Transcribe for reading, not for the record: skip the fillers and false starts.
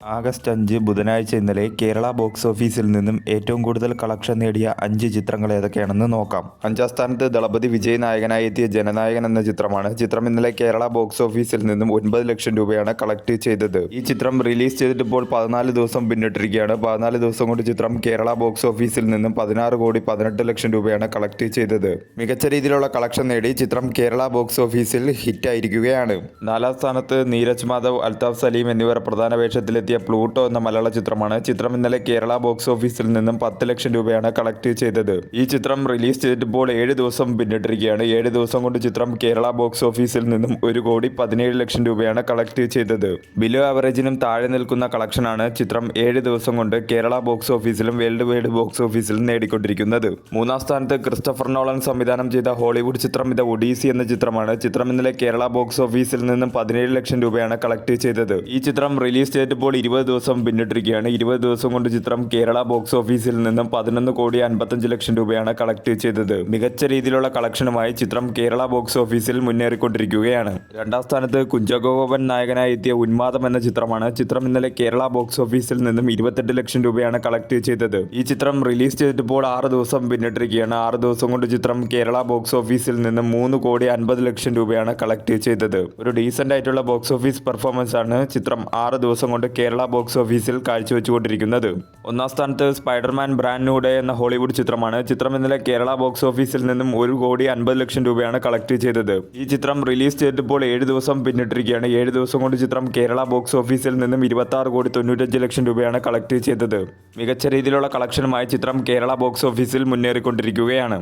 August 5 ബുധനാഴ്ച ഇന്നലെ Kerala box ഓഫീസിൽ നിന്നും ഏറ്റവും കൂടുതൽ കളക്ഷൻ നേടിയ 5 ചിത്രങ്ങൾ ഏതൊക്കെയാണെന്ന് നോക്കാം. 5ാം സ്ഥാനത്ത് ദളപതി വിജയ് നായകനായി എത്തിയ ജനനായകൻ എന്ന ചിത്രമാണ്. ചിത്രം ഇന്നലെ കേരള ബോക്സ് ഓഫീസിൽ നിന്നും 9 ലക്ഷം രൂപയാണ് കളക്ട് ചെയ്തത്. ഈ ചിത്രം റിലീസ് ചെയ്തിട്ട് ഇപ്പോൾ 14 ദിവസം പിന്നിട്ടിരിക്കുകയാണ്. 14 ദിവസം കൊണ്ട് ചിത്രം കേരള ബോക്സ് ഓഫീസിൽ നിന്നും 16 കോടി 18 ലക്ഷം രൂപയാണ് കളക്ട് ചെയ്തത്. മികച്ച രീതിയിലുള്ള കളക്ഷൻ നേടി ചിത്രം കേരള ബോക്സ് ഓഫീസിൽ ഹിറ്റായിരിക്കുകയാണ്. 4ാം സ്ഥാനത്ത് നീരജ് മാധവ്, അൽതാഫ് സലീം എന്നിവർ പ്രധാന വേഷത്തിലെത്തി പ്ലൂട്ടോ എന്ന മലയാള ചിത്രമാണ്. ചിത്രം ഇന്നലെ കേരള ബോക്സ് ഓഫീസിൽ നിന്നും 10 ലക്ഷം രൂപയാണ് കളക്ട് ചെയ്തത്. ഈ ചിത്രം റിലീസ് ചെയ്തിട്ടിപ്പോൾ 7 ദിവസം പിന്നിട്ടിരിക്കുകയാണ്. 7 ദിവസം കൊണ്ട് ചിത്രം കേരള ബോക്സ് ഓഫീസിൽ നിന്നും 1 കോടി 17 ലക്ഷം രൂപയാണ് കളക്ട് ചെയ്തത്. ബിലോ ആവറേജിനും താഴെ നിൽക്കുന്ന കളക്ഷനാണ് ചിത്രം 7 ദിവസം കൊണ്ട് കേരള ബോക്സ് ഓഫീസിലും വേൾഡ് വൈഡ് ബോക്സ് ഓഫീസിലും നേടിക്കൊണ്ടിരിക്കുന്നത്. 3ാം സ്ഥാനത്ത് ക്രിസ്റ്റഫർ നോളൻ സംവിധാനം ചെയ്ത ഹോളിവുഡ് ചിത്രം ദ ഒഡീസി എന്ന ചിത്രമാണ്. ചിത്രം ഇന്നലെ കേരള ബോക്സ് ഓഫീസിൽ നിന്നും 17 ലക്ഷം രൂപയാണ് കളക്ട് ചെയ്തത്. ഈ ചിത്രം റിലീസ് ചെയ്തിട്ടിപ്പോൾ 20 ദിവസം പിന്നിട്ടിരിക്കുകയാണ്. 20 ദിവസം കൊണ്ട് ചിത്രം കേരള ബോക്സ് ഓഫീസിൽ നിന്നും 11 കോടി 55 ലക്ഷം രൂപയാണ് കളക്ട് ചെയ്തത്. മികച്ച രീതിയിലുള്ള കളക്ഷനുമായി ചിത്രം കേരള ബോക്സ് ഓഫീസിൽ മുന്നേറിക്കൊണ്ടിരിക്കുകയാണ്. 2ാം സ്ഥാനത്ത് കുഞ്ചാക്കോ ബോബൻ നായകനായി എത്തിയ ഉന്മാദം എന്ന ചിത്രമാണ്. ചിത്രം ഇന്നലെ കേരള ബോക്സ് ഓഫീസിൽ നിന്നും 28 ലക്ഷം രൂപയാണ് കളക്ട് ചെയ്തത്. ഈ ചിത്രം റിലീസ് ചെയ്തിട്ടിപ്പോൾ 6 ദിവസം പിന്നിട്ടിരിക്കുകയാണ്. 6 ദിവസം കൊണ്ട് ചിത്രം കേരള ബോക്സ് ഓഫീസിൽ നിന്നും 3 കോടി 50 ലക്ഷം രൂപയാണ് കളക്ട് ചെയ്തത്. ഒരു ഡീസന്റ് ആയിട്ടുള്ള ബോക്സ് ഓഫീസ് പെർഫോമൻസ് ആണ് ചിത്രം 6 ദിവസം കൊണ്ട് കേരള ബോക്സ് ഓഫീസിൽ കാഴ്ചവെച്ചുകൊണ്ടിരിക്കുന്നത്. 1ാം സ്ഥാനത്ത് സ്പൈഡർമാൻ ബ്രാൻഡ് ന്യൂ ഡേ എന്ന ഹോളിവുഡ് ചിത്രമാണ്. ചിത്രം ഇന്നലെ കേരള ബോക്സ് ഓഫീസിൽ നിന്നും 1 കോടി 50 ലക്ഷം രൂപയാണ് കളക്ട് ചെയ്തത്. ഈ ചിത്രം റിലീസ് ചെയ്തിട്ടിപ്പോൾ 7 ദിവസം പിന്നിട്ടിരിക്കുകയാണ്. 7 ദിവസം കൊണ്ട് ചിത്രം കേരള ബോക്സ് ഓഫീസിൽ നിന്നും 26 കോടി 95 ലക്ഷം രൂപയാണ് കളക്ട് ചെയ്തത്. മികച്ച രീതിയിലുള്ള കളക്ഷനുമായി ചിത്രം കേരള ബോക്സ് ഓഫീസിൽ മുന്നേറിക്കൊണ്ടിരിക്കുകയാണ്.